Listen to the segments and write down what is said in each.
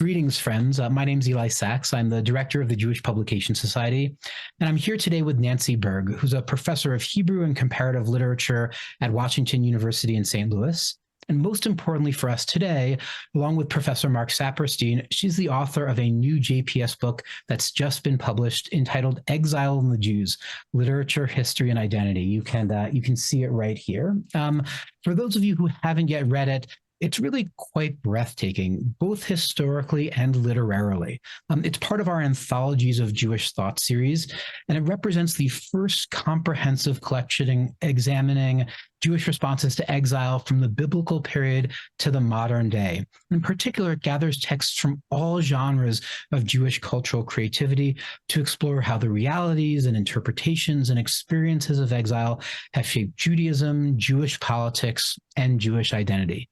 Greetings, friends. My name's Eli Sachs. I'm the director of the Jewish Publication Society, and I'm here today with Nancy Berg, who's a professor of Hebrew and comparative literature at Washington University in St. Louis. And most importantly for us today, along with Professor Mark Saperstein, she's the author of a new JPS book that's just been published entitled Exile and the Jews, Literature, History, and Identity. You can see it right here. For those of you who haven't yet read it, it's really quite breathtaking, both historically and literarily. It's part of our Anthologies of Jewish Thought series, and it represents the first comprehensive collection examining Jewish responses to exile from the biblical period to the modern day. In particular, it gathers texts from all genres of Jewish cultural creativity to explore how the realities and interpretations and experiences of exile have shaped Judaism, Jewish politics, and Jewish identity.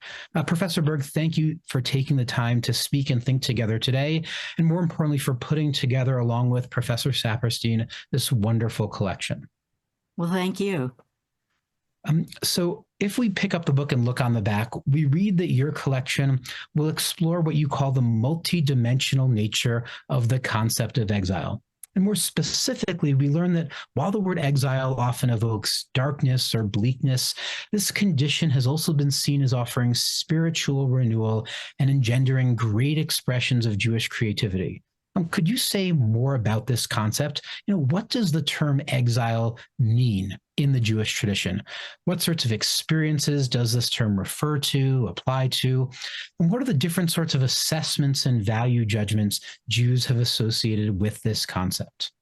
Professor Berg, thank you for taking the time to speak and think together today, and more importantly, for putting together, along with Professor Saperstein, this wonderful collection. Well, thank you. So if we pick up the book and look on the back, we read that your collection will explore what you call the multidimensional nature of the concept of exile. And more specifically, we learn that while the word exile often evokes darkness or bleakness, this condition has also been seen as offering spiritual renewal and engendering great expressions of Jewish creativity. Could you say more about this concept? What does the term exile mean in the Jewish tradition? What sorts of experiences does this term refer to, apply to? And what are the different sorts of assessments and value judgments Jews have associated with this concept?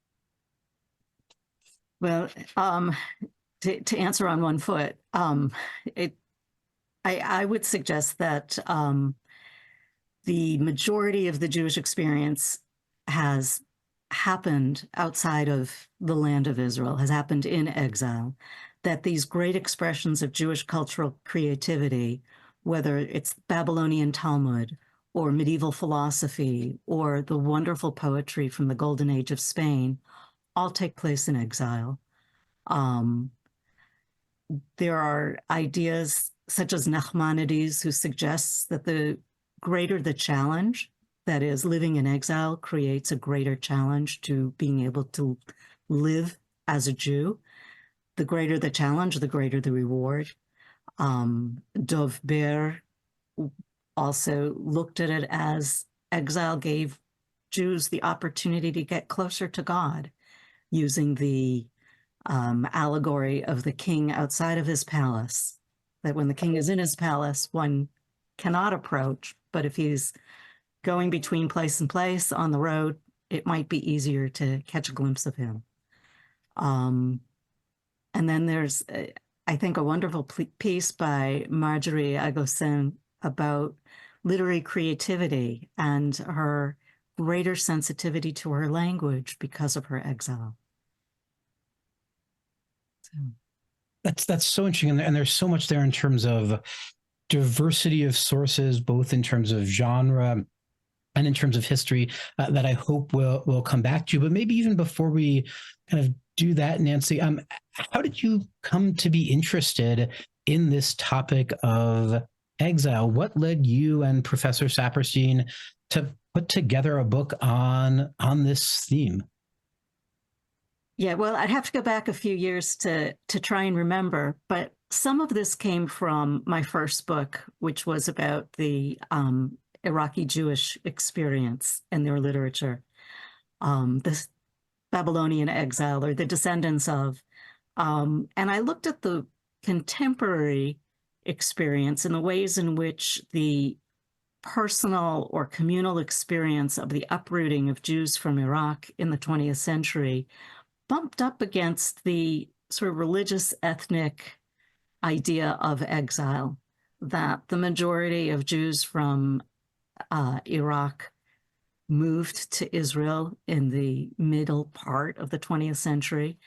Well, to answer on one foot, I would suggest that the majority of the Jewish experience has happened outside of the land of Israel, has happened in exile, that these great expressions of Jewish cultural creativity, whether it's Babylonian Talmud or medieval philosophy or the wonderful poetry from the Golden Age of Spain, all take place in exile. There are ideas such as Nachmanides, who suggests that the greater the challenge, that is, living in exile creates a greater challenge to being able to live as a Jew. The greater the challenge, the greater the reward. Dov Ber also looked at it as exile gave Jews the opportunity to get closer to God, using the allegory of the king outside of his palace, that when the king is in his palace, one cannot approach, but if he's going between place and place on the road, it might be easier to catch a glimpse of him. And then there's, I think, a wonderful piece by Marjorie Agosin about literary creativity and her greater sensitivity to her language because of her exile. That's so interesting, and there's so much there in terms of diversity of sources, both in terms of genre and in terms of history, that I hope we'll come back to. But maybe even before we kind of do that, Nancy, how did you come to be interested in this topic of exile? What led you and Professor Saperstein to put together a book on this theme? Yeah, well, I'd have to go back a few years to try and remember, but some of this came from my first book, which was about the Iraqi Jewish experience and their literature, this Babylonian exile, or the descendants of. And I looked at the contemporary experience and the ways in which the personal or communal experience of the uprooting of Jews from Iraq in the 20th century bumped up against the sort of religious ethnic idea of exile, that the majority of Jews from Iraq moved to Israel in the middle part of the 20th century.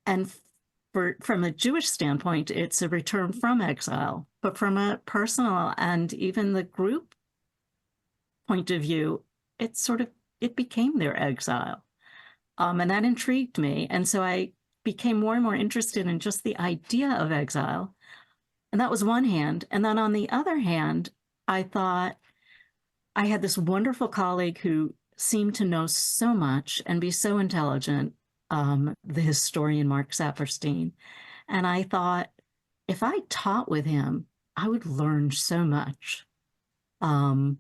And from a Jewish standpoint, it's a return from exile. But from a personal and even the group point of view, it became their exile. And that intrigued me. And so I became more and more interested in just the idea of exile. And that was one hand. And then on the other hand, I thought, I had this wonderful colleague who seemed to know so much and be so intelligent, the historian Mark Saperstein. And I thought, if I taught with him, I would learn so much. And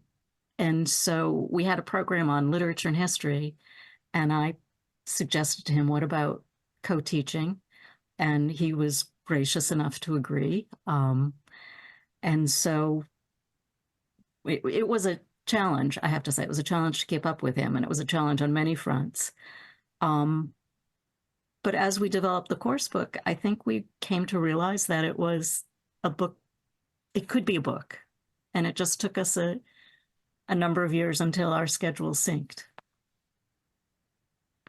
so we had a program on literature and history, and I suggested to him, what about co-teaching? And he was gracious enough to agree. And so it was a challenge, I have to say. It was a challenge to keep up with him, and it was a challenge on many fronts. But as we developed the course book, I think we came to realize that it was a book. It could be a book. And it just took us a number of years until our schedule synced.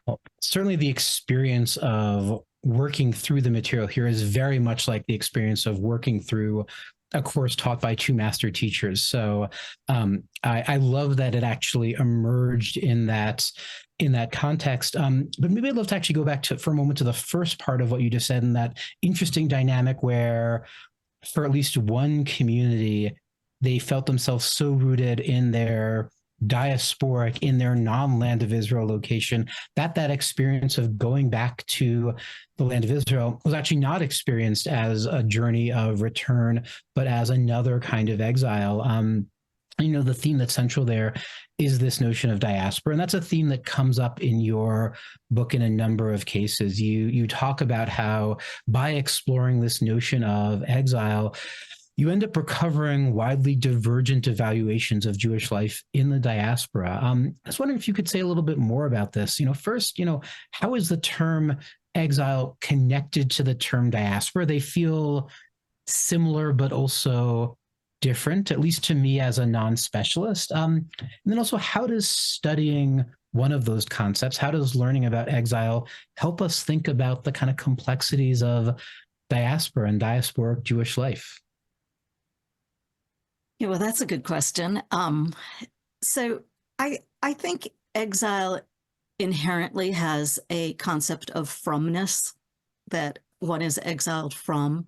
Well, certainly the experience of working through the material here is very much like the experience of working through a course taught by two master teachers. So I love that it actually emerged in that context. But maybe I'd love to actually go back for a moment to the first part of what you just said, in that interesting dynamic where, for at least one community, they felt themselves so rooted in their diasporic, in their non-land of Israel location, that experience of going back to the land of Israel was actually not experienced as a journey of return, but as another kind of exile. The theme that's central there is this notion of diaspora, and that's a theme that comes up in your book in a number of cases. You talk about how, by exploring this notion of exile, you end up recovering widely divergent evaluations of Jewish life in the diaspora. I was wondering if you could say a little bit more about this. First, how is the term exile connected to the term diaspora? They feel similar, but also different, at least to me as a non-specialist. And then also, how does studying one of those concepts, how does learning about exile help us think about the kind of complexities of diaspora and diasporic Jewish life? Yeah, well, that's a good question. So I think exile inherently has a concept of fromness, that one is exiled from.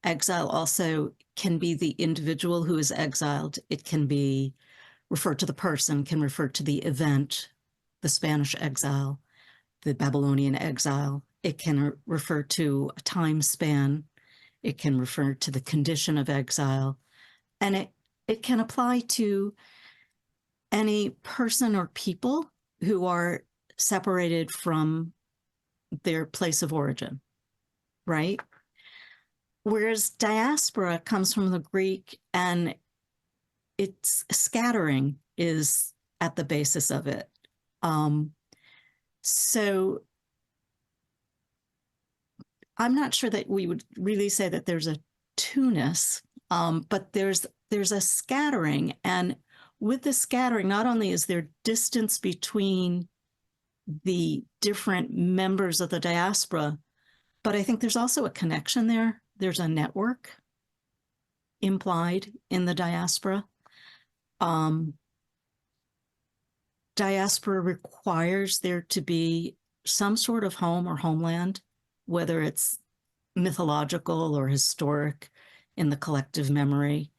Exile also can be the individual who is exiled. It can be referred to the person, can refer to the event, the Spanish exile, the Babylonian exile. It can refer to a time span. It can refer to the condition of exile. And it can apply to any person or people who are separated from their place of origin, right? Whereas diaspora comes from the Greek, and its scattering is at the basis of it. So I'm not sure that we would really say that there's a two-ness, but there's a scattering. And with the scattering, not only is there distance between the different members of the diaspora, but I think there's also a connection there. There's a network implied in the diaspora. Diaspora requires there to be some sort of home or homeland, whether it's mythological or historic in the collective memory.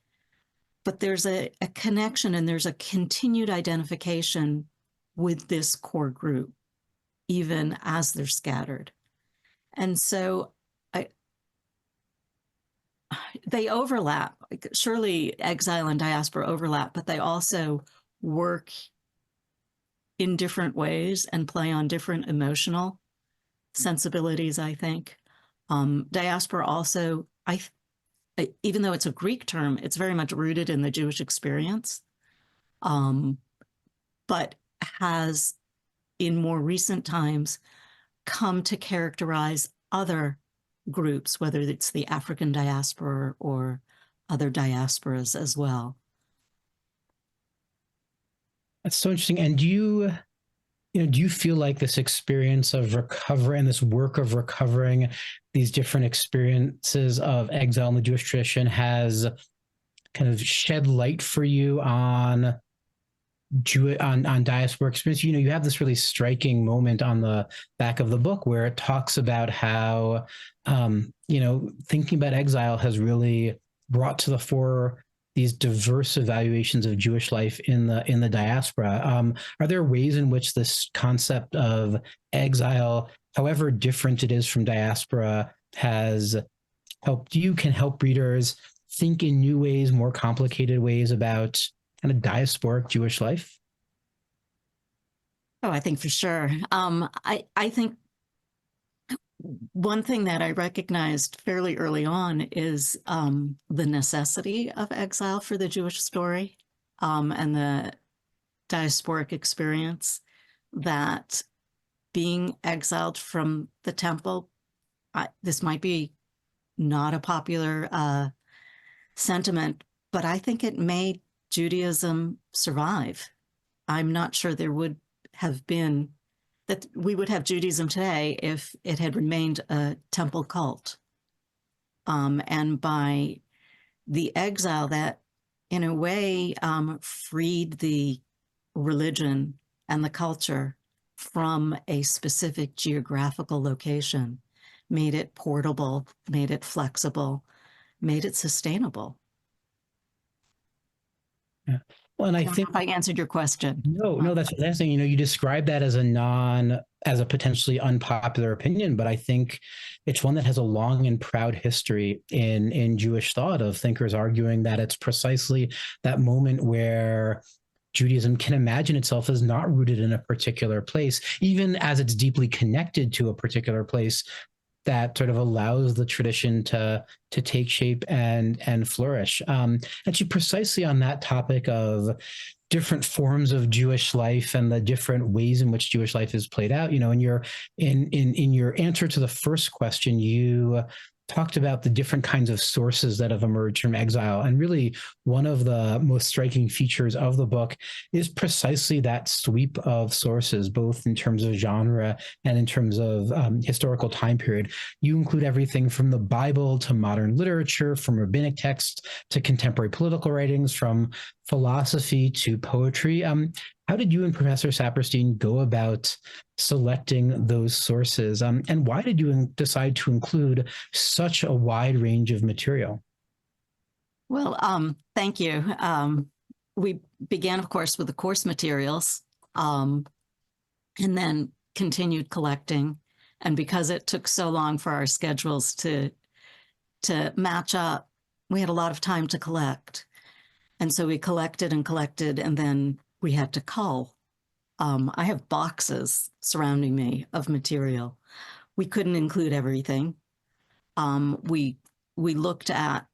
But there's a connection, and there's a continued identification with this core group, even as they're scattered. And so they overlap. Surely exile and diaspora overlap, but they also work in different ways and play on different emotional sensibilities, I think. Diaspora also, even though it's a Greek term, it's very much rooted in the Jewish experience, but has, in more recent times, come to characterize other groups, whether it's the African diaspora or other diasporas as well. That's so interesting. And do you feel like this experience of recovery and this work of recovering these different experiences of exile in the Jewish tradition has kind of shed light for you on diaspora experience? You have this really striking moment on the back of the book where it talks about how, thinking about exile has really brought to the fore these diverse evaluations of Jewish life in the diaspora. Are there ways in which this concept of exile, however different it is from diaspora, has helped you, can help readers think in new ways, more complicated ways about kind of diasporic Jewish life? Oh, I think for sure. I think one thing that I recognized fairly early on is the necessity of exile for the Jewish story, and the diasporic experience, that being exiled from the temple, this might be not a popular sentiment, but I think it made Judaism survive. I'm not sure there would have been, that we would have Judaism today if it had remained a temple cult. And by the exile, that in a way freed the religion and the culture from a specific geographical location, made it portable, made it flexible, made it sustainable. Yeah. Well, and I don't think know if I answered your question. no, that's fascinating. You describe that as as a potentially unpopular opinion, but I think it's one that has a long and proud history in Jewish thought, of thinkers arguing that it's precisely that moment where Judaism can imagine itself as not rooted in a particular place, even as it's deeply connected to a particular place, that sort of allows the tradition to take shape and flourish. Actually, precisely on that topic of different forms of Jewish life and the different ways in which Jewish life is played out, in your answer to the first question, you talked about the different kinds of sources that have emerged from exile. And really, one of the most striking features of the book is precisely that sweep of sources, both in terms of genre and in terms of historical time period. You include everything from the Bible to modern literature, from rabbinic texts to contemporary political writings, from philosophy to poetry. How did you and Professor Saperstein go about selecting those sources? And why did you decide to include such a wide range of material? Well, thank you. We began, of course, with the course materials, and then continued collecting. And because it took so long for our schedules to match up, we had a lot of time to collect. And so we collected, and then we had to cull. I have boxes surrounding me of material. We couldn't include everything. We looked at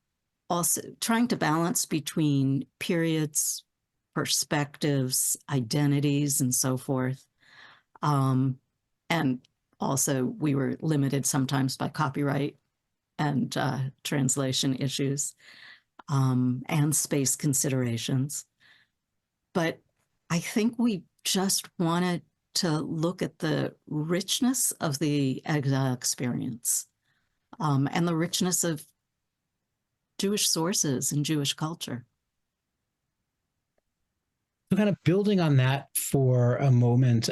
also trying to balance between periods, perspectives, identities, and so forth. And also we were limited sometimes by copyright and translation issues, and space considerations. But I think we just wanted to look at the richness of the exile experience, and the richness of Jewish sources and Jewish culture. So kind of building on that for a moment,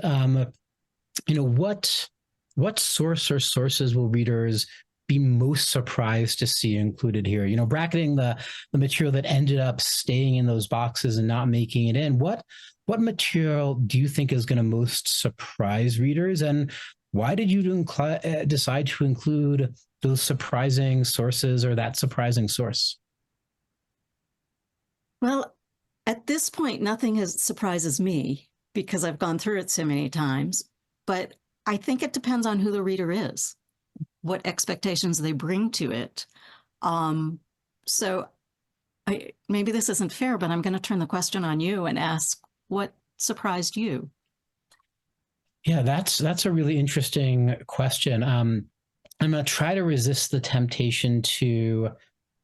what source or sources will readers be most surprised to see included here? Bracketing the material that ended up staying in those boxes and not making it in. What material do you think is going to most surprise readers, and why did you decide to include those surprising sources or that surprising source? Well, at this point, nothing surprises me because I've gone through it so many times, but I think it depends on who the reader is, what expectations they bring to it. So maybe this isn't fair, but I'm going to turn the question on you and ask, what surprised you? Yeah, that's a really interesting question. I'm going to try to resist the temptation to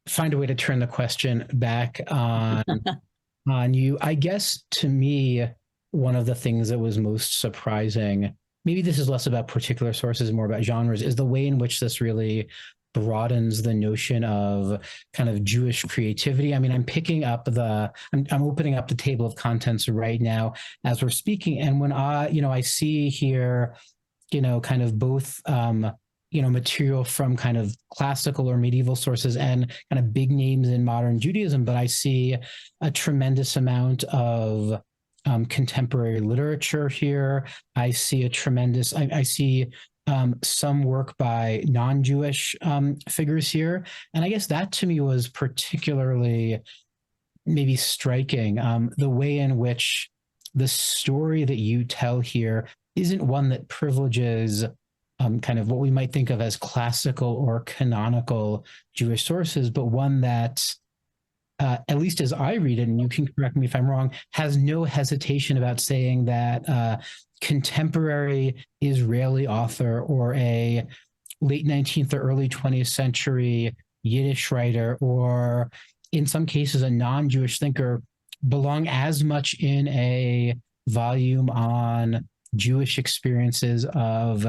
find a way to turn the question back on you. I guess to me, one of the things that was most surprising, maybe this is less about particular sources, more about genres, is the way in which this really broadens the notion of kind of Jewish creativity. I mean, I'm opening up the table of contents right now as we're speaking. And when I see here, kind of both material from kind of classical or medieval sources and kind of big names in modern Judaism, but I see a tremendous amount of contemporary literature here. I see I see some work by non-Jewish figures here. And I guess that to me was particularly maybe striking. The way in which the story that you tell here isn't one that privileges kind of what we might think of as classical or canonical Jewish sources, but one that, at least as I read it, and you can correct me if I'm wrong, has no hesitation about saying that contemporary Israeli author or a late 19th or early 20th century Yiddish writer, or in some cases a non-Jewish thinker, belong as much in a volume on Jewish experiences of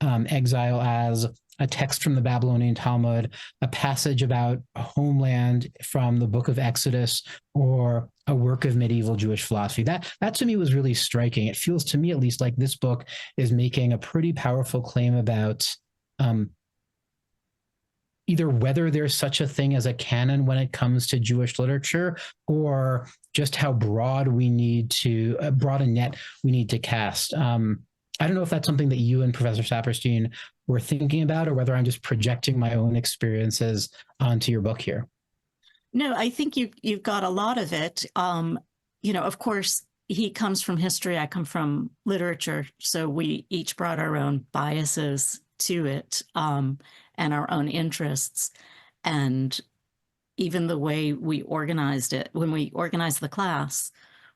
exile as a text from the Babylonian Talmud, a passage about homeland from the book of Exodus, or a work of medieval Jewish philosophy. That to me was really striking. It feels to me, at least, like this book is making a pretty powerful claim about either whether there's such a thing as a canon when it comes to Jewish literature, or just how broad a net we need to cast. I don't know if that's something that you and Professor Saperstein were thinking about, or whether I'm just projecting my own experiences onto your book here. No, I think you've got a lot of it. Of course, he comes from history, I come from literature, so we each brought our own biases to it, and our own interests. And even the way we organized it, when we organized the class,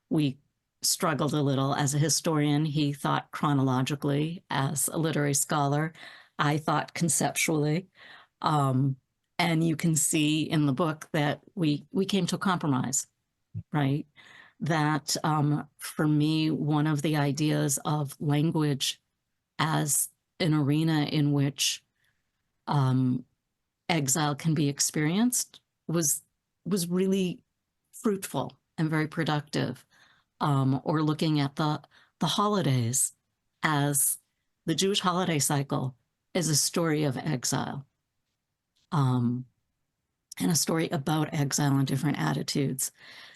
we struggled a little. As a historian, he thought chronologically. As a literary scholar, I thought conceptually. And you can see in the book that we came to a compromise, right? That for me, one of the ideas of language as an arena in which exile can be experienced was really fruitful and very productive. Or looking at the holidays as the Jewish holiday cycle is a story of exile, and a story about exile and different attitudes.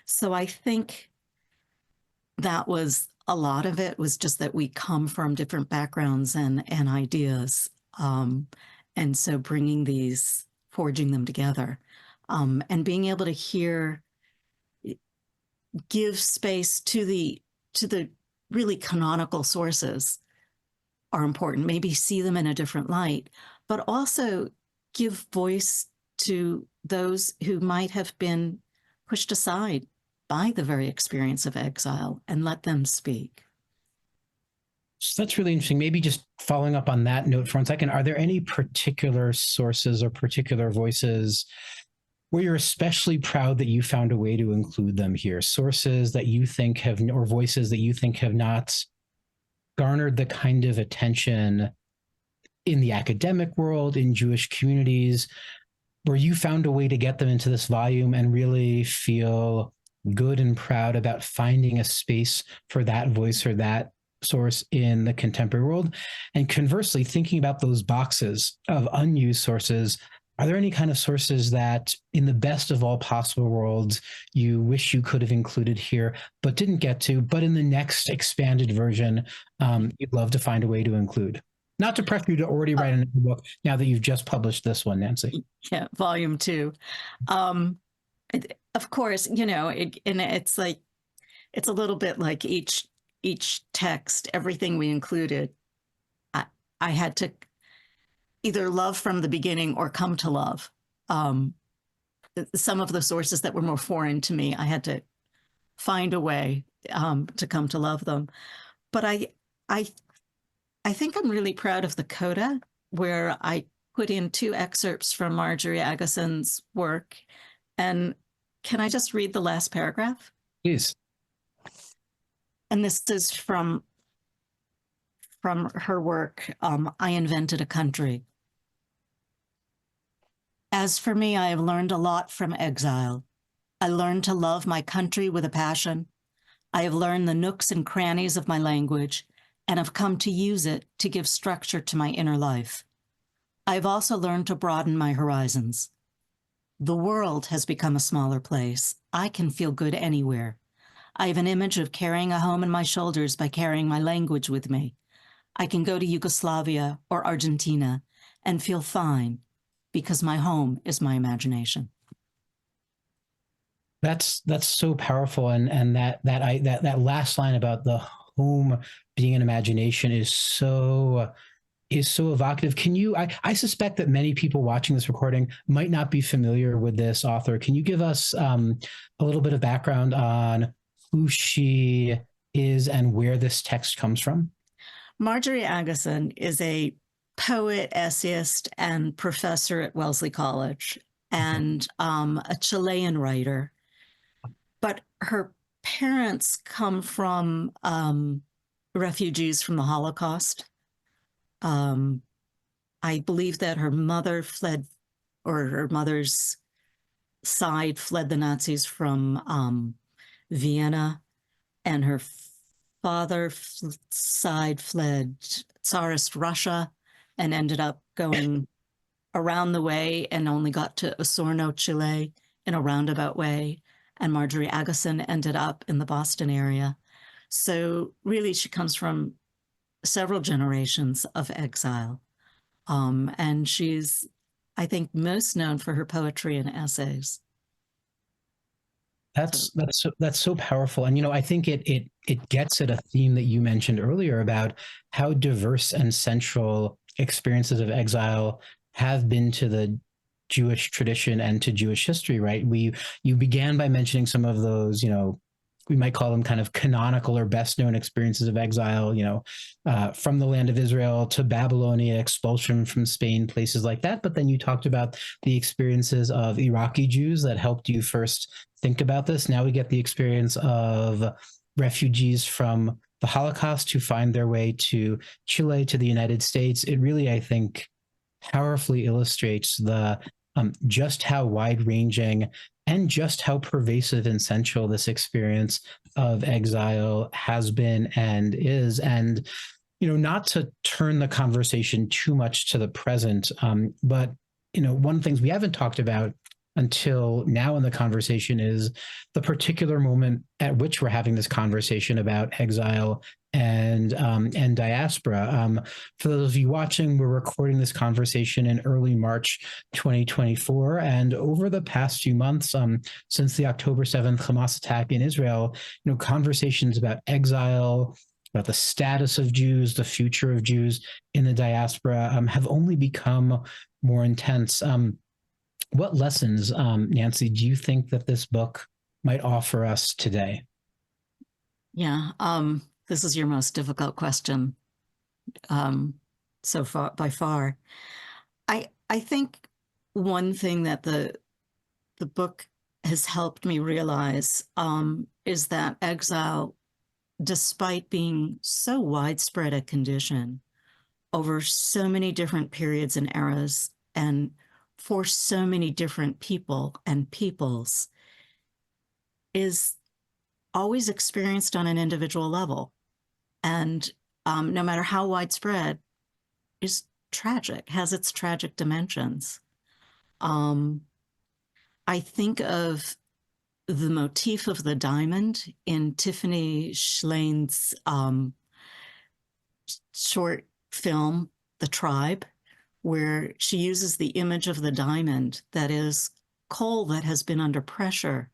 So I think that was a lot of it, was just that we come from different backgrounds and ideas. And so bringing these, forging them together, and being able to give space to the really canonical sources are important. Maybe see them in a different light, but also give voice to those who might have been pushed aside by the very experience of exile, and let them speak. So that's really interesting. Maybe just following up on that note for 1 second, are there any particular sources or particular voices where you're especially proud that you found a way to include them here? Sources that you think have, or voices that you think have not garnered the kind of attention in the academic world, in Jewish communities, where you found a way to get them into this volume and really feel good and proud about finding a space for that voice or that source in the contemporary world? And conversely, thinking about those boxes of unused sources, are there any kind of sources that, in the best of all possible worlds, you wish you could have included here, but didn't get to, but in the next expanded version, you'd love to find a way to include? Not to press you to already write another book now that you've just published this one, Nancy. Yeah, volume 2. Of course, and it's like, it's a little bit like each text, everything we included, I had to either love from the beginning or come to love. Some of the sources that were more foreign to me, I had to find a way to come to love them. But I think I'm really proud of the coda, where I put in 2 excerpts from Marjorie Agason's work. And can I just read the last paragraph? Please. And this is from her work, I Invented a Country. As for me, I have learned a lot from exile. I learned to love my country with a passion. I have learned the nooks and crannies of my language and have come to use it to give structure to my inner life. I've also learned to broaden my horizons. The world has become a smaller place. I can feel good anywhere. I have an image of carrying a home on my shoulders by carrying my language with me. I can go to Yugoslavia or Argentina and feel fine because my home is my imagination. That's so powerful, and that last line about the home being an imagination is so evocative. Can you? I suspect that many people watching this recording might not be familiar with this author. Can you give us a little bit of background on who she is and where this text comes from? Marjorie Agassiz is a poet, essayist, and professor at Wellesley College, and a Chilean writer. But her parents come from refugees from the Holocaust. I believe that her mother fled, or her mother's side fled the Nazis from Vienna, and her father's side fled Tsarist Russia and ended up going around the way and only got to Osorno, Chile in a roundabout way. And Marjorie Agassiz ended up in the Boston area. So really, she comes from several generations of exile. And she's, I think, most known for her poetry and essays. That's so powerful, and I think it gets at a theme that you mentioned earlier about how diverse and central experiences of exile have been to the Jewish tradition and to Jewish history. Right? You began by mentioning some of those, we might call them kind of canonical or best known experiences of exile, from the land of Israel to Babylonia, expulsion from Spain, places like that. But then you talked about the experiences of Iraqi Jews that helped you first think about this. Now we get the experience of refugees from the Holocaust who find their way to Chile, to the United States. It really, I think, powerfully illustrates the just how wide-ranging and just how pervasive and central this experience of exile has been and is. And, not to turn the conversation too much to the present, but, one of the things we haven't talked about until now in the conversation is the particular moment at which we're having this conversation about exile and diaspora. For those of you watching, we're recording this conversation in early March 2024, and over the past few months, since the October 7th Hamas attack in Israel, conversations about exile, about the status of Jews, the future of Jews in the diaspora, have only become more intense. What lessons, Nancy, do you think that this book might offer us today? Yeah, this is your most difficult question so far, by far. I think one thing that the book has helped me realize is that exile, despite being so widespread a condition over so many different periods and eras, and for so many different people and peoples, is always experienced on an individual level. And no matter how widespread, is tragic, has its tragic dimensions. I think of the motif of the diamond in Tiffany Schleyn's short film, The Tribe, where she uses the image of the diamond that is coal that has been under pressure,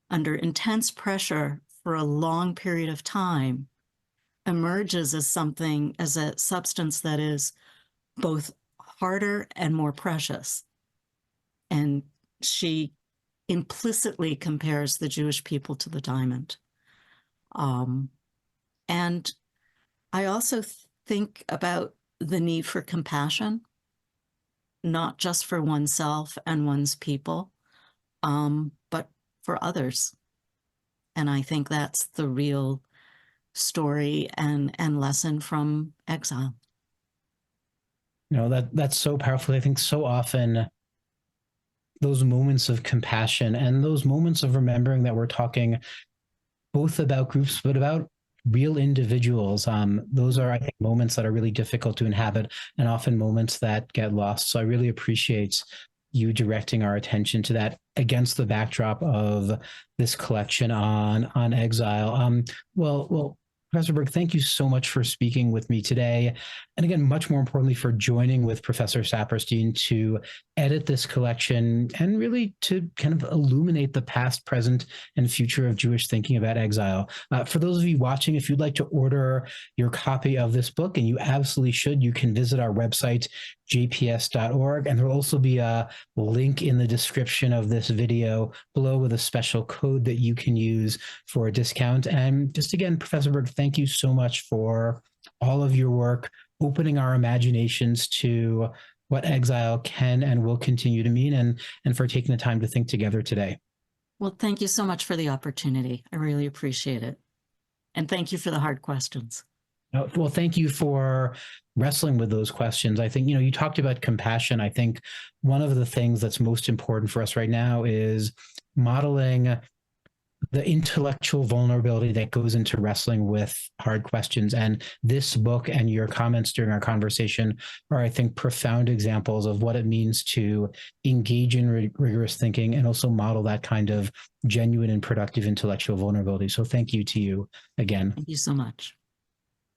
under intense pressure for a long period of time, emerges as something, as a substance that is both harder and more precious. And she implicitly compares the Jewish people to the diamond. And I also think about the need for compassion, not just for oneself and one's people, but for others. And I think that's the real story and lesson from exile. That's so powerful. I think so often those moments of compassion and those moments of remembering that we're talking both about groups, but about real individuals. Those are, I think, moments that are really difficult to inhabit and often moments that get lost. So I really appreciate you directing our attention to that against the backdrop of this collection on exile. Well, Professor Berg, thank you so much for speaking with me today. And again, much more importantly, for joining with Professor Saperstein to edit this collection and really to kind of illuminate the past, present, and future of Jewish thinking about exile. For those of you watching, if you'd like to order your copy of this book, and you absolutely should, you can visit our website, jps.org, and there will also be a link in the description of this video below with a special code that you can use for a discount. And just again, Professor Berg, thank you so much for all of your work, opening our imaginations to what exile can and will continue to mean, and for taking the time to think together today. Well, thank you so much for the opportunity. I really appreciate it. And thank you for the hard questions. Well, thank you for wrestling with those questions. I think, you talked about compassion. I think one of the things that's most important for us right now is modeling the intellectual vulnerability that goes into wrestling with hard questions. And this book and your comments during our conversation are, I think, profound examples of what it means to engage in rigorous thinking and also model that kind of genuine and productive intellectual vulnerability. So thank you to you again. Thank you so much.